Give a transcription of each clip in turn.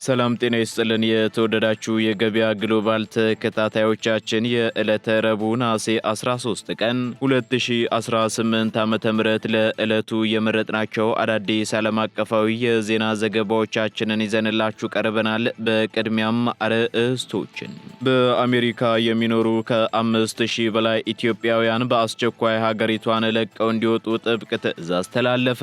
ሰላም ጤና ይስጥልን የተወደዳችሁ የገበያ ግሎባል ተከታታዮቻችን የዕለተ ረቡዕ ነሐሴ 13 ቀን 2018 ዓ.ም ለዕለቱ የመረጥናቸው አዳዲስ ዓለም አቀፋዊ የዜና ዘገባዎቻችንን ይዘንላችሁ ቀርበናል። በቅድሚያም አርዕስቶችን በአሜሪካ የሚኖሩ ከ5000 በላይ ኢትዮጵያውያን በአስቸኳይ ሀገሪቷን ለቀው እንዲወጡ ጥብቅ ትዕዛዝ ተላለፈ።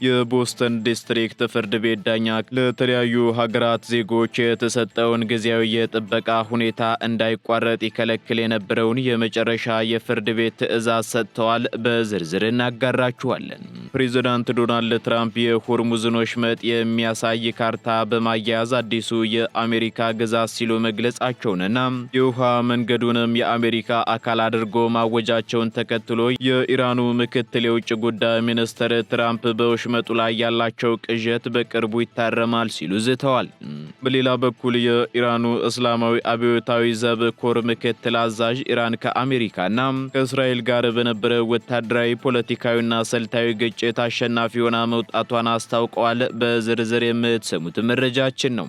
የቦስተን ዲስትሪክት ፍርድ ቤት ዳኛ ለተለያዩ ሀገራት ዜጎች የተሰጠውን ጊዜያዊ የጥበቃ ሁኔታ እንዳይቋረጥ ይከለክል የነበረውን የመጨረሻ የፍርድ ቤት ትዕዛዝ ሰጥተዋል። በዝርዝር እናጋራችኋለን። ፕሬዝዳንት ዶናልድ ትራምፕ የሆርሙዝን ወሽመጥ የሚያሳይ ካርታ በማያያዝ አዲሱ የአሜሪካ ግዛት ሲሉ መግለጻቸውንና የውሃ መንገዱንም የአሜሪካ አካል አድርጎ ማወጃቸውን ተከትሎ የኢራኑ ምክትል የውጭ ጉዳይ ሚኒስትር ትራምፕ በወሽመጡ ላይ ያላቸው ቅዠት በቅርቡ ይታረማል ሲሉ ዝተዋል። በሌላ በኩል የኢራኑ እስላማዊ አብዮታዊ ዘብ ኮር ምክትል አዛዥ ኢራን ከአሜሪካና ከእስራኤል ጋር በነበረ ወታደራዊ ፖለቲካዊና ስልታዊ ግጭት አሸናፊ ሆና መውጣቷን አስታውቀዋል። በዝርዝር የምትሰሙት መረጃችን ነው።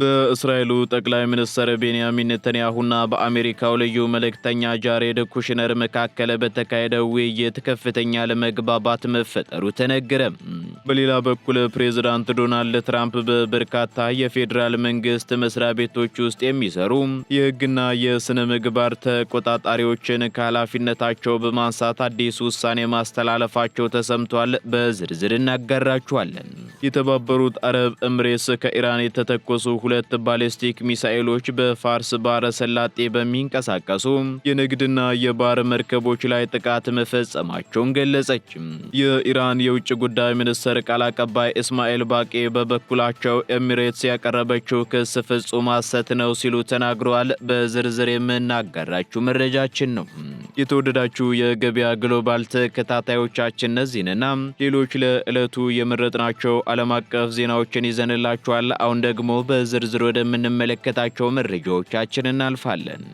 በእስራኤሉ ጠቅላይ ሚኒስትር ቤንያሚን ኔታንያሁና በአሜሪካው ልዩ መልእክተኛ ጃሬድ ኩሽነር መካከል በተካሄደው ውይይት ከፍተኛ ለመግባባት መፈጠሩ ተነገረ። በሌላ በኩል ፕሬዝዳንት ዶናልድ ትራምፕ በበርካታ የፌዴራል መንግስት መስሪያ ቤቶች ውስጥ የሚሰሩ የሕግና የስነ ምግባር ተቆጣጣሪዎችን ከኃላፊነታቸው በማንሳት አዲስ ውሳኔ ማስተላለፋቸው ተሰምቷል። በዝርዝር እናጋራችኋለን። የተባበሩት አረብ ኤምሬትስ ከኢራን የተተኮሱ 2 ባሊስቲክ ሚሳኤሎች በፋርስ ባህረ ሰላጤ በሚንቀሳቀሱ የንግድና የባህር መርከቦች ላይ ጥቃት መፈጸማቸውን ገለጸች። የኢራን የውጭ ጉዳይ ሚኒስትር ቃል አቀባይ እስማኤል ባቄ በበኩላቸው ኤሚሬትስ ያቀረበችው ክስ ፍጹም ሐሰት ነው ሲሉ ተናግረዋል። በዝርዝር የምናጋራችሁ መረጃችን ነው። የተወደዳችሁ የገበያ ግሎባል ተከታታዮቻችን እነዚህንና ሌሎች ለዕለቱ የመረጥናቸው ዓለም አቀፍ ዜናዎችን ይዘንላችኋል። አሁን ደግሞ በዝርዝር ወደምንመለከታቸው መረጃዎቻችን እናልፋለን።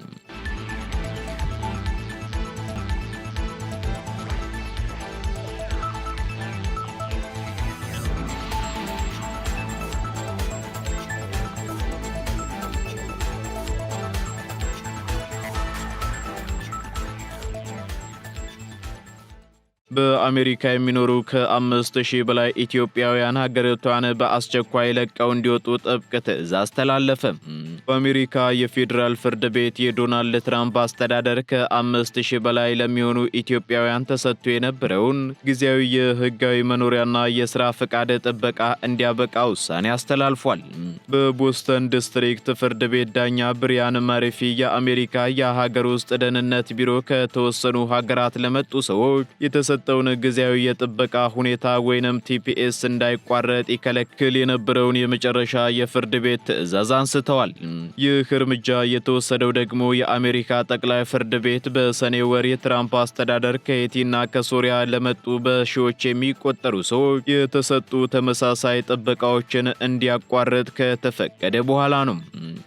በአሜሪካ የሚኖሩ ከ5000 በላይ ኢትዮጵያውያን ሀገሪቷን በአስቸኳይ ለቀው እንዲወጡ ጥብቅ ትዕዛዝ ተላለፈ። በአሜሪካ የፌዴራል ፍርድ ቤት የዶናልድ ትራምፕ አስተዳደር ከ5000 በላይ ለሚሆኑ ኢትዮጵያውያን ተሰጥቶ የነበረውን ጊዜያዊ የህጋዊ መኖሪያና የሥራ ፈቃድ ጥበቃ እንዲያበቃ ውሳኔ አስተላልፏል። በቦስተን ዲስትሪክት ፍርድ ቤት ዳኛ ብሪያን መርፊ የአሜሪካ የሀገር ውስጥ ደህንነት ቢሮ ከተወሰኑ ሀገራት ለመጡ ሰዎች የተሰጠውን ጊዜያዊ የጥበቃ ሁኔታ ወይንም ቲፒኤስ እንዳይቋረጥ ይከለክል የነበረውን የመጨረሻ የፍርድ ቤት ትዕዛዝ አንስተዋል። ይህ እርምጃ የተወሰደው ደግሞ የአሜሪካ ጠቅላይ ፍርድ ቤት በሰኔ ወር የትራምፕ አስተዳደር ከሄቲና ከሶሪያ ለመጡ በሺዎች የሚቆጠሩ ሰዎች የተሰጡ ተመሳሳይ ጥበቃዎችን እንዲያቋርጥ ከተፈቀደ በኋላ ነው።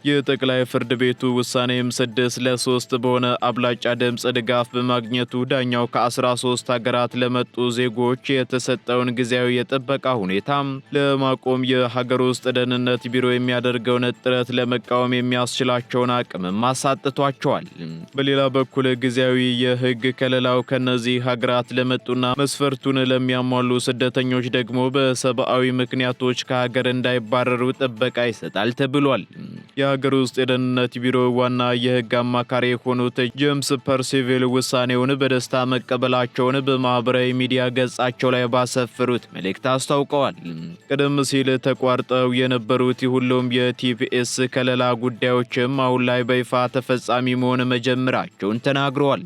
የጠቅላይ ፍርድ ቤቱ ውሳኔም 6-3 በሆነ አብላጫ ድምፅ ድጋፍ በማግኘቱ ዳኛው ከ13 ሀገራት ለመጡ ዜጎች የተሰጠውን ጊዜያዊ የጥበቃ ሁኔታ ለማቆም የሀገር ውስጥ ደህንነት ቢሮ የሚያደርገውን ጥረት ለመቃወም የሚያስችላቸውን አቅም ማሳጥቷቸዋል። በሌላ በኩል ጊዜያዊ የህግ ከለላው ከነዚህ ሀገራት ለመጡና መስፈርቱን ለሚያሟሉ ስደተኞች ደግሞ በሰብአዊ ምክንያቶች ከሀገር እንዳይባረሩ ጥበቃ ይሰጣል ተብሏል። የሀገር ውስጥ የደህንነት ቢሮ ዋና የህግ አማካሪ የሆኑት ጄምስ ፐርሲቪል ውሳኔውን በደስታ መቀበላቸውን በማህበራዊ ሚዲያ ገጻቸው ላይ ባሰፈሩት መልእክት አስታውቀዋል። ቀደም ሲል ተቋርጠው የነበሩት ሁሉም የቲፒኤስ ከለላ ጉዳዮችም አሁን ላይ በይፋ ተፈጻሚ መሆን መጀመራቸውን ተናግረዋል።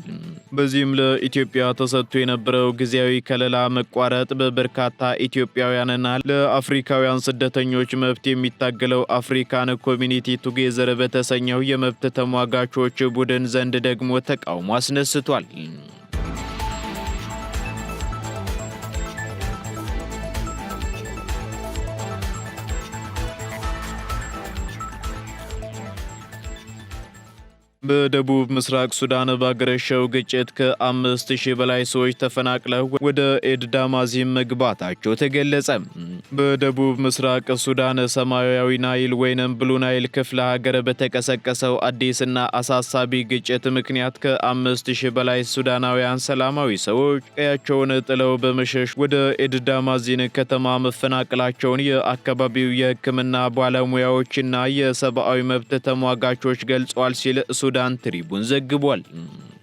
በዚህም ለኢትዮጵያ ተሰጥቶ የነበረው ጊዜያዊ ከለላ መቋረጥ በበርካታ ኢትዮጵያውያንና ለአፍሪካውያን ስደተኞች መብት የሚታገለው አፍሪካን ኮሚኒቲ ቱጌዘር በተሰኘው የመብት ተሟጋቾች ቡድን ዘንድ ደግሞ ተቃውሞ አስነስቷል። በደቡብ ምስራቅ ሱዳን ባገረሸው ግጭት ከ5000 በላይ ሰዎች ተፈናቅለው ወደ ኤድዳማዚም መግባታቸው ተገለጸ። በደቡብ ምስራቅ ሱዳን ሰማያዊ ናይል ወይንም ብሉ ናይል ክፍለ ሀገር በተቀሰቀሰው አዲስና አሳሳቢ ግጭት ምክንያት ከ5000 በላይ ሱዳናውያን ሰላማዊ ሰዎች ቀያቸውን ጥለው በመሸሽ ወደ ኤድዳማዚን ከተማ መፈናቀላቸውን የአካባቢው የሕክምና ባለሙያዎችና የሰብአዊ መብት ተሟጋቾች ገልጸዋል ሲል ሱዳን ትሪቡን ዘግቧል።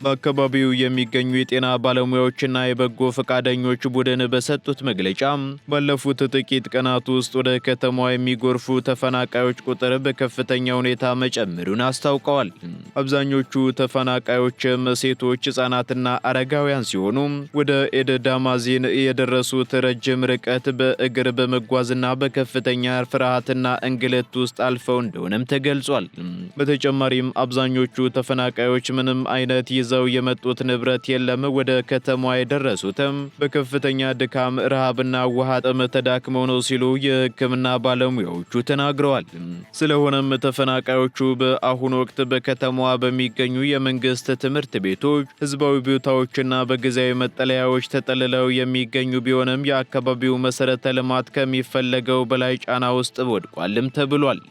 በአካባቢው የሚገኙ የጤና ባለሙያዎችና የበጎ ፈቃደኞች ቡድን በሰጡት መግለጫ ባለፉት ጥቂት ቀናት ውስጥ ወደ ከተማዋ የሚጎርፉ ተፈናቃዮች ቁጥር በከፍተኛ ሁኔታ መጨመሩን አስታውቀዋል። አብዛኞቹ ተፈናቃዮችም ሴቶች፣ ሕጻናትና አረጋውያን ሲሆኑ ወደ ኤድዳማዚን የደረሱት ረጅም ርቀት በእግር በመጓዝና በከፍተኛ ፍርሃትና እንግልት ውስጥ አልፈው እንደሆነም ተገልጿል። በተጨማሪም አብዛኞቹ ተፈናቃዮች ምንም አይነት ይዘው የመጡት ንብረት የለም። ወደ ከተማዋ የደረሱትም በከፍተኛ ድካም፣ ረሃብና ውሃ ጥም ተዳክመው ነው ሲሉ የሕክምና ባለሙያዎቹ ተናግረዋል። ስለሆነም ተፈናቃዮቹ በአሁኑ ወቅት በከተማዋ በሚገኙ የመንግስት ትምህርት ቤቶች፣ ህዝባዊ ቦታዎችና በጊዜያዊ መጠለያዎች ተጠልለው የሚገኙ ቢሆንም የአካባቢው መሰረተ ልማት ከሚፈለገው በላይ ጫና ውስጥ ወድቋልም ተብሏል።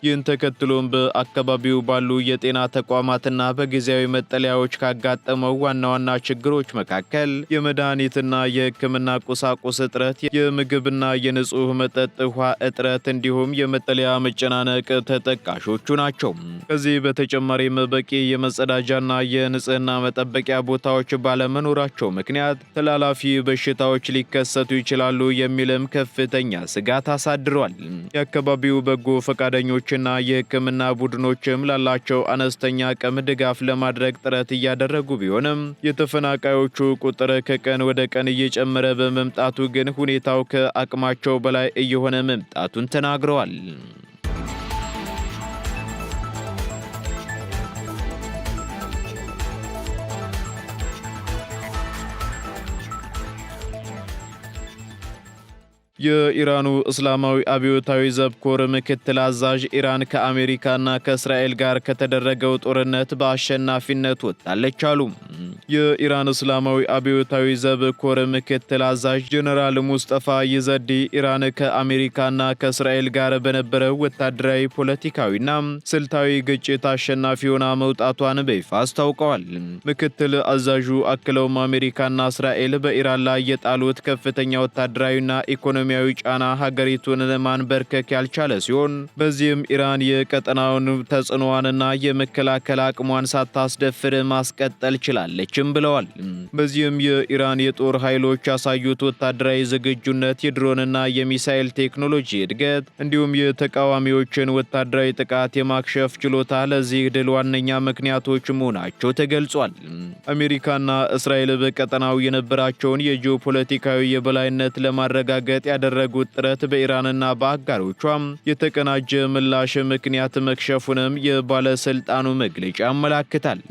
ይህን ተከትሎም በአካባቢው ባሉ የጤና ተቋማትና በጊዜያዊ መጠለያዎች ካጋጠመው ዋና ዋና ችግሮች መካከል የመድኃኒትና የሕክምና ቁሳቁስ እጥረት፣ የምግብና የንጹህ መጠጥ ውሃ እጥረት እንዲሁም የመጠለያ መጨናነቅ ተጠቃሾቹ ናቸው። ከዚህ በተጨማሪም በቂ የመጸዳጃና የንጽህና መጠበቂያ ቦታዎች ባለመኖራቸው ምክንያት ተላላፊ በሽታዎች ሊከሰቱ ይችላሉ የሚልም ከፍተኛ ስጋት አሳድሯል። የአካባቢው በጎ ፈቃደኞችና የሕክምና ቡድኖችም ላላቸው አነስተኛ አቅም ድጋፍ ለማድረግ ጥረት እያደረጉ ቢሆንም የተፈናቃዮቹ ቁጥር ከቀን ወደ ቀን እየጨመረ በመምጣቱ ግን ሁኔታው ከአቅማቸው በላይ እየሆነ መምጣቱን ተናግረዋል። የኢራኑ እስላማዊ አብዮታዊ ዘብ ኮር ምክትል አዛዥ ኢራን ከአሜሪካና ከእስራኤል ጋር ከተደረገው ጦርነት በአሸናፊነት ወጣለች አሉ። የኢራን እስላማዊ አብዮታዊ ዘብ ኮር ምክትል አዛዥ ጀነራል ሙስጠፋ ይዘዲ ኢራን ከአሜሪካና ከእስራኤል ጋር በነበረው ወታደራዊ፣ ፖለቲካዊና ስልታዊ ግጭት አሸናፊ ሆና መውጣቷን በይፋ አስታውቀዋል። ምክትል አዛዡ አክለውም አሜሪካና እስራኤል በኢራን ላይ የጣሉት ከፍተኛ ወታደራዊና ኢኮኖሚያዊ ጫና ሀገሪቱን ለማንበርከክ ያልቻለ ሲሆን በዚህም ኢራን የቀጠናውን ተጽዕኖዋንና የመከላከል አቅሟን ሳታስደፍር ማስቀጠል ችላለችም ብለዋል። በዚህም የኢራን የጦር ኃይሎች ያሳዩት ወታደራዊ ዝግጁነት፣ የድሮንና የሚሳኤል ቴክኖሎጂ እድገት እንዲሁም የተቃዋሚዎችን ወታደራዊ ጥቃት የማክሸፍ ችሎታ ለዚህ ድል ዋነኛ ምክንያቶች መሆናቸው ተገልጿል። አሜሪካና እስራኤል በቀጠናው የነበራቸውን የጂኦፖለቲካዊ የበላይነት ለማረጋገጥ ያደረጉት ጥረት በኢራንና በአጋሮቿም የተቀናጀ ምላሽ ምክንያት መክሸፉንም የባለስልጣኑ መግለጫ ያመለክታል።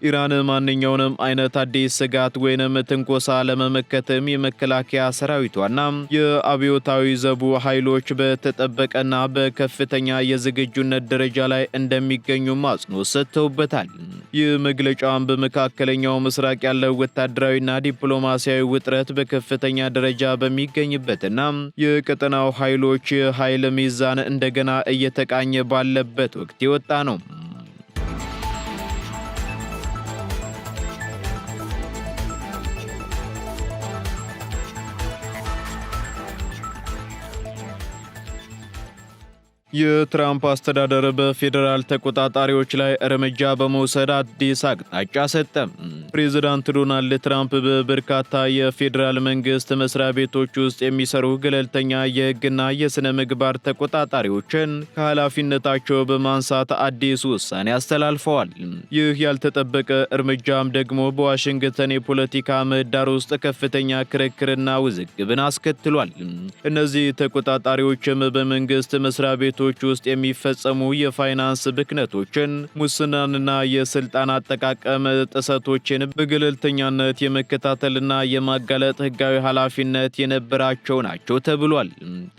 ኢራን ማንኛውንም አይነት አዲስ ስጋት ወይንም ትንኮሳ ለመመከትም የመከላከያ ሰራዊቷና የአብዮታዊ ዘቡ ኃይሎች በተጠበቀና በከፍተኛ የዝግጁነት ደረጃ ላይ እንደሚገኙም አጽንኦት ሰጥተውበታል። ይህ መግለጫም በመካከለኛው ምስራቅ ያለው ወታደራዊና ዲፕሎማሲያዊ ውጥረት በከፍተኛ ደረጃ በሚገኝበትና የቀጠናው ኃይሎች የኃይል ሚዛን እንደገና እየተቃኘ ባለበት ወቅት የወጣ ነው። የትራምፕ አስተዳደር በፌዴራል ተቆጣጣሪዎች ላይ እርምጃ በመውሰድ አዲስ አቅጣጫ ሰጠ። ፕሬዝዳንት ዶናልድ ትራምፕ በበርካታ የፌዴራል መንግስት መስሪያ ቤቶች ውስጥ የሚሰሩ ገለልተኛ የሕግና የሥነ ምግባር ተቆጣጣሪዎችን ከኃላፊነታቸው በማንሳት አዲስ ውሳኔ አስተላልፈዋል። ይህ ያልተጠበቀ እርምጃም ደግሞ በዋሽንግተን የፖለቲካ ምህዳር ውስጥ ከፍተኛ ክርክርና ውዝግብን አስከትሏል። እነዚህ ተቆጣጣሪዎችም በመንግስት መስሪያ ቤቶች ድርጅቶች ውስጥ የሚፈጸሙ የፋይናንስ ብክነቶችን፣ ሙስናንና የስልጣን አጠቃቀም ጥሰቶችን በገለልተኛነት የመከታተልና የማጋለጥ ህጋዊ ኃላፊነት የነበራቸው ናቸው ተብሏል።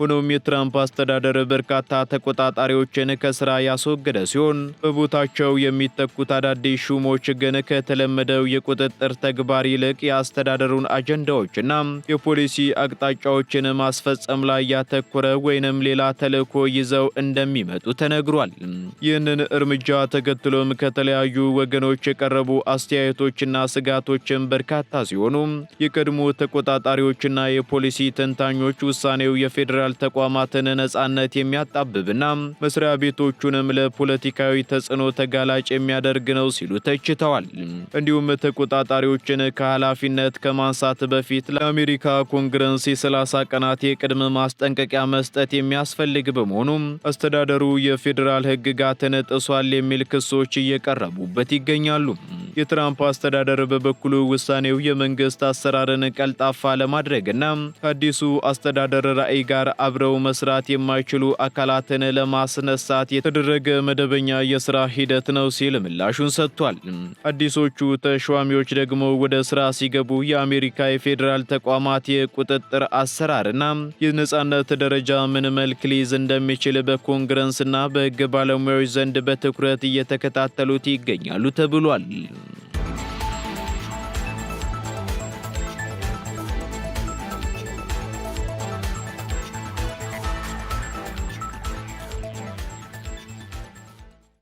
ሆኖም የትራምፕ አስተዳደር በርካታ ተቆጣጣሪዎችን ከስራ ያስወገደ ሲሆን በቦታቸው የሚተኩት አዳዲስ ሹሞች ግን ከተለመደው የቁጥጥር ተግባር ይልቅ የአስተዳደሩን አጀንዳዎችና የፖሊሲ አቅጣጫዎችን ማስፈጸም ላይ ያተኮረ ወይንም ሌላ ተልዕኮ ይዘው እንደሚመጡ ተነግሯል። ይህንን እርምጃ ተከትሎም ከተለያዩ ወገኖች የቀረቡ አስተያየቶችና ስጋቶችን በርካታ ሲሆኑ የቀድሞ ተቆጣጣሪዎችና የፖሊሲ ተንታኞች ውሳኔው የፌዴራል ተቋማትን ነጻነት የሚያጣብብና መስሪያ ቤቶቹንም ለፖለቲካዊ ተጽዕኖ ተጋላጭ የሚያደርግ ነው ሲሉ ተችተዋል። እንዲሁም ተቆጣጣሪዎችን ከኃላፊነት ከማንሳት በፊት ለአሜሪካ ኮንግረስ የ30 ቀናት የቅድመ ማስጠንቀቂያ መስጠት የሚያስፈልግ በመሆኑ አስተዳደሩ የፌዴራል ሕግጋትን ጥሷል የሚል ክሶች እየቀረቡበት ይገኛሉ። የትራምፕ አስተዳደር በበኩሉ ውሳኔው የመንግስት አሰራርን ቀልጣፋ ለማድረግና ከአዲሱ አስተዳደር ራዕይ ጋር አብረው መስራት የማይችሉ አካላትን ለማስነሳት የተደረገ መደበኛ የስራ ሂደት ነው ሲል ምላሹን ሰጥቷል። አዲሶቹ ተሿሚዎች ደግሞ ወደ ስራ ሲገቡ የአሜሪካ የፌዴራል ተቋማት የቁጥጥር አሰራርና የነጻነት ደረጃ ምን መልክ ሊይዝ እንደሚችል በኮንግረስና በሕግ ባለሙያዎች ዘንድ በትኩረት እየተከታተሉት ይገኛሉ ተብሏል።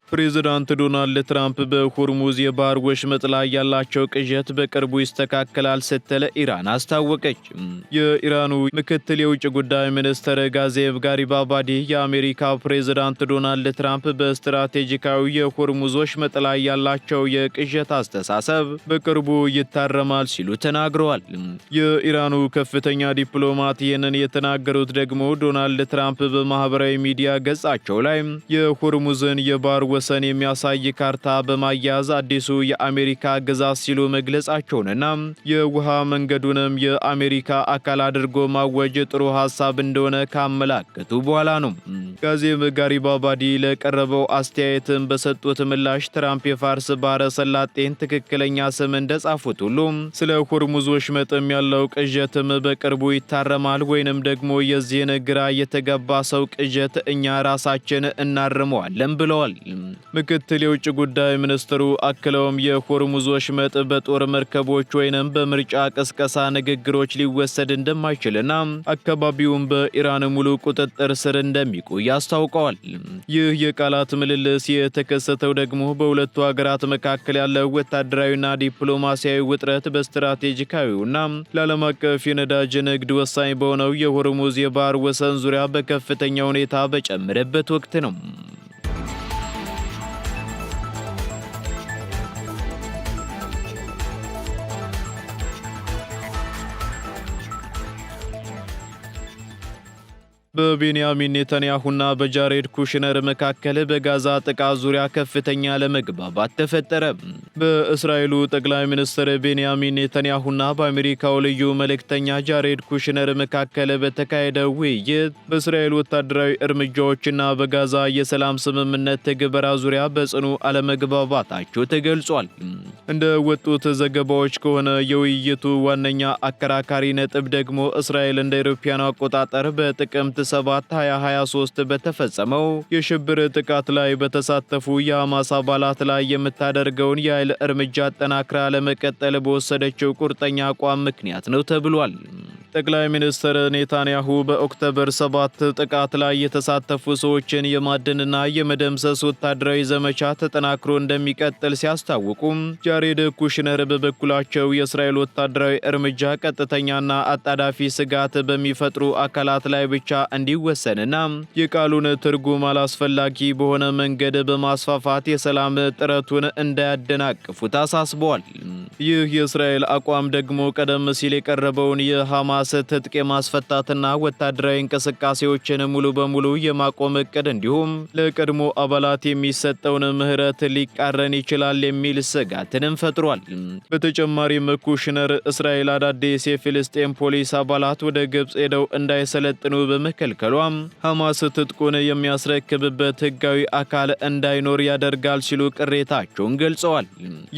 ፕሬዝዳንት ዶናልድ ትራምፕ በሆርሙዝ የባህር ወሽመጥ ላይ ያላቸው ቅዠት በቅርቡ ይስተካከላል ስትል ኢራን አስታወቀች። የኢራኑ ምክትል የውጭ ጉዳይ ሚኒስትር ጋዜብ ጋሪባባዲ የአሜሪካ ፕሬዝዳንት ዶናልድ ትራምፕ በስትራቴጂካዊ የሆርሙዝ ወሽመጥ ላይ ያላቸው የቅዠት አስተሳሰብ በቅርቡ ይታረማል ሲሉ ተናግረዋል። የኢራኑ ከፍተኛ ዲፕሎማት ይህንን የተናገሩት ደግሞ ዶናልድ ትራምፕ በማህበራዊ ሚዲያ ገጻቸው ላይ የሆርሙዝን የባህር ወሰን የሚያሳይ ካርታ በማያያዝ አዲሱ የአሜሪካ ግዛት ሲሉ መግለጻቸውንና የውሃ መንገዱንም የአሜሪካ አካል አድርጎ ማወጅ ጥሩ ሐሳብ እንደሆነ ካመላከቱ በኋላ ነው። ጋዜብ ጋሪባባዲ ለቀረበው አስተያየትን በሰጡት ምላሽ ትራምፕ የፋርስ ባህረ ሰላጤን ትክክለኛ ስም እንደጻፉት ሁሉ ስለ ሆርሙዝ ወሽመጥም ያለው ቅዠትም በቅርቡ ይታረማል ወይንም ደግሞ የዚህን ግራ የተገባ ሰው ቅዠት እኛ ራሳችን እናርመዋለን ብለዋል። ምክትል የውጭ ጉዳይ ሚኒስትሩ አክለውም የሆርሙዝ ወሽመጥ በጦር መርከቦች ወይንም በምርጫ ቅስቀሳ ንግግሮች ሊወሰድ እንደማይችልና አካባቢውን በኢራን ሙሉ ቁጥጥር ስር እንደሚቆይ አስታውቀዋል። ይህ የቃላት ምልልስ የተከሰተው ደግሞ በሁለቱ ሀገራት መካከል ያለው ወታደራዊና ዲፕሎማሲያዊ ውጥረት በስትራቴጂካዊውና ለዓለም አቀፍ የነዳጅ ንግድ ወሳኝ በሆነው የሆርሙዝ የባህር ወሰን ዙሪያ በከፍተኛ ሁኔታ በጨመረበት ወቅት ነው። በቤንያሚን ኔታንያሁና በጃሬድ ኩሽነር መካከል በጋዛ ጥቃት ዙሪያ ከፍተኛ ለመግባባት ተፈጠረ። በእስራኤሉ ጠቅላይ ሚኒስትር ቤንያሚን ኔታንያሁና በአሜሪካው ልዩ መልእክተኛ ጃሬድ ኩሽነር መካከል በተካሄደው ውይይት በእስራኤል ወታደራዊ እርምጃዎችና በጋዛ የሰላም ስምምነት ትግበራ ዙሪያ በጽኑ አለመግባባታቸው ተገልጿል። እንደ ወጡት ዘገባዎች ከሆነ የውይይቱ ዋነኛ አከራካሪ ነጥብ ደግሞ እስራኤል እንደ አውሮፓውያን አቆጣጠር በጥቅምት 7 2023 በተፈጸመው የሽብር ጥቃት ላይ በተሳተፉ የሐማስ አባላት ላይ የምታደርገውን የኃይል እርምጃ አጠናክራ ለመቀጠል በወሰደችው ቁርጠኛ አቋም ምክንያት ነው ተብሏል። ጠቅላይ ሚኒስትር ኔታንያሁ በኦክቶበር 7 ጥቃት ላይ የተሳተፉ ሰዎችን የማደንና የመደምሰስ ወታደራዊ ዘመቻ ተጠናክሮ እንደሚቀጥል ሲያስታውቁ፣ ጃሬድ ኩሽነር በበኩላቸው የእስራኤል ወታደራዊ እርምጃ ቀጥተኛና አጣዳፊ ስጋት በሚፈጥሩ አካላት ላይ ብቻ እንዲወሰንና የቃሉን ትርጉም አላስፈላጊ በሆነ መንገድ በማስፋፋት የሰላም ጥረቱን እንዳያደናቅፉት አሳስበዋል። ይህ የእስራኤል አቋም ደግሞ ቀደም ሲል የቀረበውን የሐማስ ትጥቅ የማስፈታትና ወታደራዊ እንቅስቃሴዎችን ሙሉ በሙሉ የማቆም እቅድ እንዲሁም ለቀድሞ አባላት የሚሰጠውን ምህረት ሊቃረን ይችላል የሚል ስጋትንም ፈጥሯል። በተጨማሪም ኩሽነር እስራኤል አዳዲስ የፊልስጤም ፖሊስ አባላት ወደ ግብፅ ሄደው እንዳይሰለጥኑ በመከልከሏም ሐማስ ትጥቁን የሚያስረክብበት ህጋዊ አካል እንዳይኖር ያደርጋል ሲሉ ቅሬታቸውን ገልጸዋል።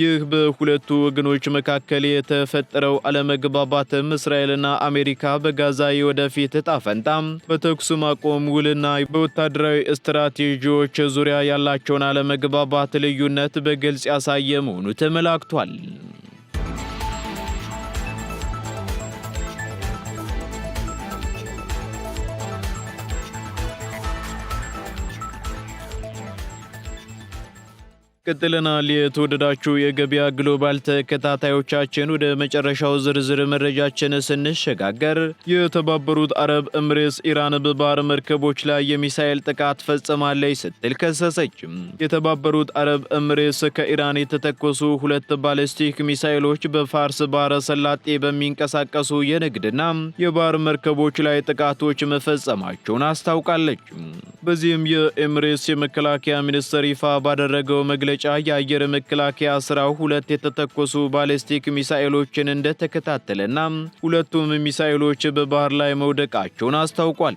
ይህ በሁለቱ ወገኖች መካከል የተፈጠረው አለመግባባትም እስራኤልና አሜሪካ በጋዛ የወደፊት ዕጣ ፈንታ በተኩስ ማቆም ውልና በወታደራዊ ስትራቴጂዎች ዙሪያ ያላቸውን አለመግባባት ልዩነት በግልጽ ያሳየ መሆኑ ተመላክቷል። ቀጥለናል። የተወደዳችሁ የገበያ ግሎባል ተከታታዮቻችን ወደ መጨረሻው ዝርዝር መረጃችን ስንሸጋገር የተባበሩት አረብ ኤምሬትስ ኢራን በባህር መርከቦች ላይ የሚሳኤል ጥቃት ፈጽማለች ስትል ከሰሰች። የተባበሩት አረብ ኤምሬትስ ከኢራን የተተኮሱ 2 ባሊስቲክ ሚሳኤሎች በፋርስ ባህረ ሰላጤ በሚንቀሳቀሱ የንግድና የባህር መርከቦች ላይ ጥቃቶች መፈጸማቸውን አስታውቃለች። በዚህም የኤምሬትስ የመከላከያ ሚኒስቴር ይፋ ባደረገው መግለጫ የአየር መከላከያ ስራው 2 የተተኮሱ ባሊስቲክ ሚሳኤሎችን እንደተከታተለና ሁለቱም ሚሳኤሎች በባህር ላይ መውደቃቸውን አስታውቋል።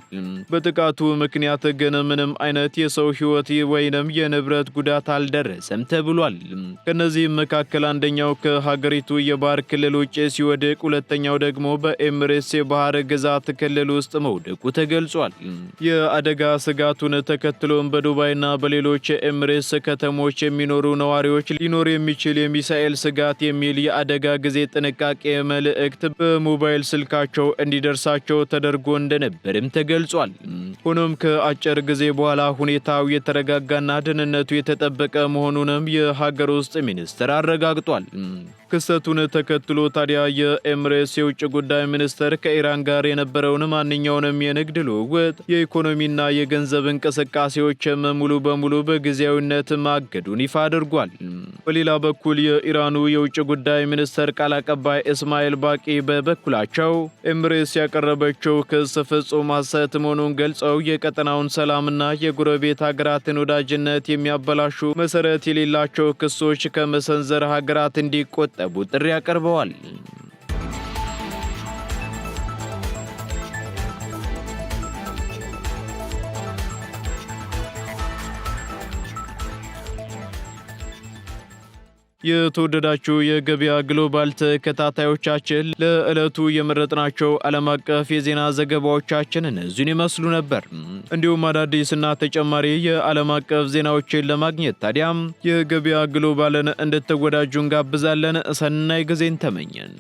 በጥቃቱ ምክንያት ግን ምንም አይነት የሰው ሕይወት ወይንም የንብረት ጉዳት አልደረሰም ተብሏል። ከነዚህም መካከል አንደኛው ከሀገሪቱ የባህር ክልል ውጭ ሲወድቅ፣ ሁለተኛው ደግሞ በኤምሬትስ የባህር ግዛት ክልል ውስጥ መውደቁ ተገልጿል። የአደጋ ስጋቱን ተከትሎም በዱባይና በሌሎች የኤምሬትስ ከተሞች የሚኖሩ ነዋሪዎች ሊኖር የሚችል የሚሳኤል ስጋት የሚል የአደጋ ጊዜ ጥንቃቄ መልእክት በሞባይል ስልካቸው እንዲደርሳቸው ተደርጎ እንደነበርም ተገልጿል። ሆኖም ከአጭር ጊዜ በኋላ ሁኔታው የተረጋጋና ደህንነቱ የተጠበቀ መሆኑንም የሀገር ውስጥ ሚኒስትር አረጋግጧል። ክስተቱን ተከትሎ ታዲያ የኤምሬትስ የውጭ ጉዳይ ሚኒስትር ከኢራን ጋር የነበረውን ማንኛውንም የንግድ ልውውጥ፣ የኢኮኖሚና የገንዘብ እንቅስቃሴዎችም ሙሉ በሙሉ በጊዜያዊነት ማገዱን ይፋ አድርጓል። በሌላ በኩል የኢራኑ የውጭ ጉዳይ ሚኒስትር ቃል አቀባይ እስማኤል ባቂ በበኩላቸው ኤምሬትስ ያቀረበችው ክስ ፍጹም ሐሰት መሆኑን ገልጸው የቀጠናውን ሰላምና የጎረቤት ሀገራትን ወዳጅነት የሚያበላሹ መሰረት የሌላቸው ክሶች ከመሰንዘር ሀገራት እንዲቆጠቡ ጥሪ አቅርበዋል። የተወደዳችሁ የገበያ ግሎባል ተከታታዮቻችን ለዕለቱ የመረጥናቸው ዓለም አቀፍ የዜና ዘገባዎቻችን እነዚህን ይመስሉ ነበር። እንዲሁም አዳዲስና ተጨማሪ የዓለም አቀፍ ዜናዎችን ለማግኘት ታዲያም የገበያ ግሎባልን እንድትወዳጁ እንጋብዛለን። ሰናይ ጊዜን ተመኘን።